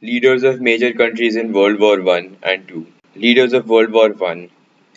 Leaders of major countries in World War One and Two. Leaders of World War One.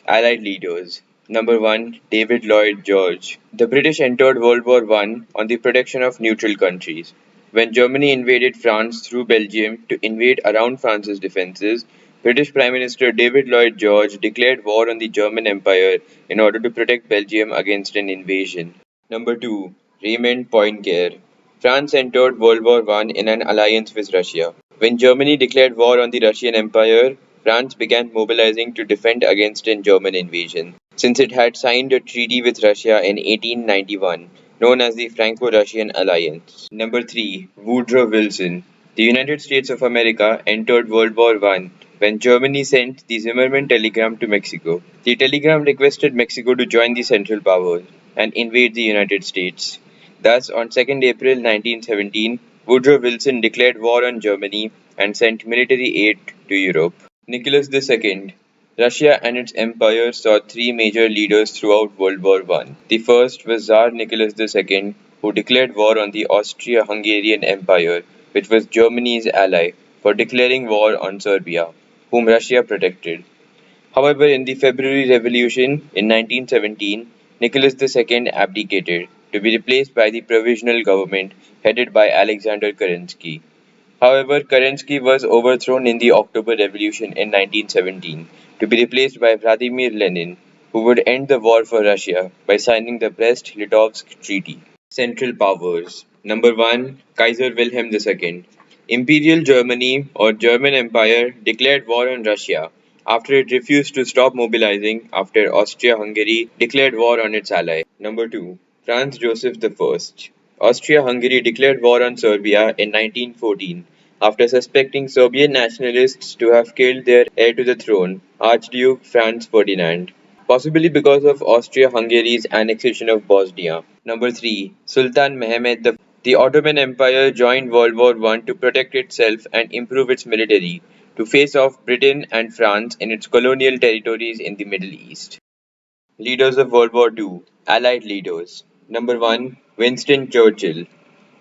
Allied leaders. Number 1. David Lloyd George. The British entered World War One on the protection of neutral countries. When Germany invaded France through Belgium to invade around France's defences, British Prime Minister David Lloyd George declared war on the German Empire in order to protect Belgium against an invasion. Number 2. Raymond Poincaré. France entered World War One in an alliance with Russia. When Germany declared war on the Russian Empire, France began mobilizing to defend against a German invasion, since it had signed a treaty with Russia in 1891, known as the Franco-Russian Alliance. Number 3. Woodrow Wilson. The United States of America entered World War One when Germany sent the Zimmermann telegram to Mexico. The telegram requested Mexico to join the Central Powers and invade the United States. Thus, on 2nd April 1917, Woodrow Wilson declared war on Germany and sent military aid to Europe. Nicholas II. Russia and its empire saw three major leaders throughout World War One. The first was Tsar Nicholas II, who declared war on the Austria-Hungarian Empire, which was Germany's ally, for declaring war on Serbia, whom Russia protected. However, in the February Revolution in 1917, Nicholas II abdicated, to be replaced by the provisional government headed by Alexander Kerensky. However, Kerensky was overthrown in the October Revolution in 1917, to be replaced by Vladimir Lenin, who would end the war for Russia by signing the Brest-Litovsk Treaty. Central Powers. Number 1. Kaiser Wilhelm II. Imperial Germany or German Empire declared war on Russia after it refused to stop mobilizing after Austria-Hungary declared war on its ally. Number 2. Franz Joseph I. Austria-Hungary declared war on Serbia in 1914 after suspecting Serbian nationalists to have killed their heir to the throne, Archduke Franz Ferdinand, possibly because of Austria-Hungary's annexation of Bosnia. Number 3. Sultan Mehmed I. The Ottoman Empire joined World War One to protect itself and improve its military, to face off Britain and France in its colonial territories in the Middle East. Leaders of World War Two. Allied leaders. Number 1. Winston Churchill.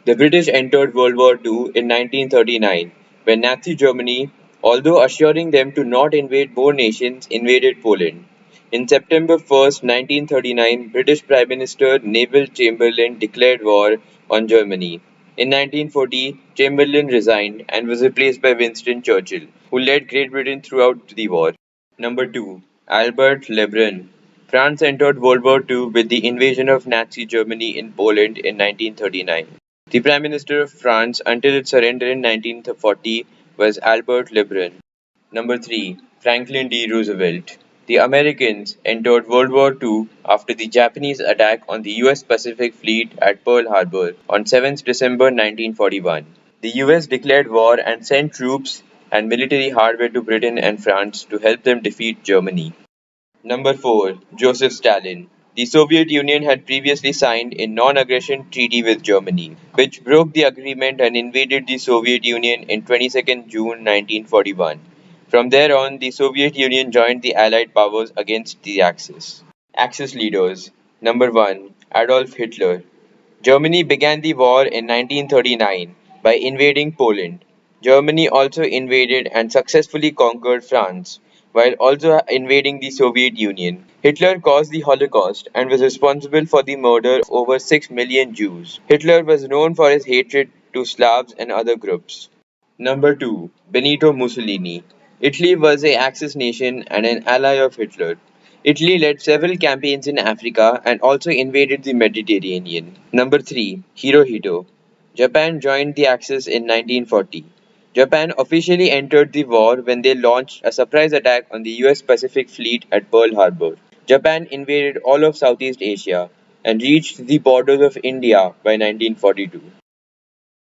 The British entered World War Two in 1939 when Nazi Germany, although assuring them to not invade more nations, invaded Poland. In September 1st, 1939, British Prime Minister Neville Chamberlain declared war on Germany. In 1940, Chamberlain resigned and was replaced by Winston Churchill, who led Great Britain throughout the war. Number 2. Albert Lebrun. France entered World War Two with the invasion of Nazi Germany in Poland in 1939. The Prime Minister of France until its surrender in 1940 was Albert Lebrun. Number 3. Franklin D. Roosevelt. The Americans entered World War Two after the Japanese attack on the US Pacific Fleet at Pearl Harbor on 7th December 1941. The US declared war and sent troops and military hardware to Britain and France to help them defeat Germany. Number 4. Joseph Stalin. The Soviet Union had previously signed a non-aggression treaty with Germany, which broke the agreement and invaded the Soviet Union in 22nd June 1941. From there on, the Soviet Union joined the Allied powers against the Axis. Axis leaders. Number 1. Adolf Hitler. Germany began the war in 1939 by invading Poland. Germany also invaded and successfully conquered France, while also invading the Soviet Union. Hitler caused the Holocaust and was responsible for the murder of over 6 million Jews. Hitler was known for his hatred to Slavs and other groups. Number 2. Benito Mussolini. Italy was a Axis nation and an ally of Hitler. Italy led several campaigns in Africa and also invaded the Mediterranean. Number 3. Hirohito. Japan joined the Axis in 1940. Japan officially entered the war when they launched a surprise attack on the US Pacific Fleet at Pearl Harbor. Japan invaded all of Southeast Asia and reached the borders of India by 1942.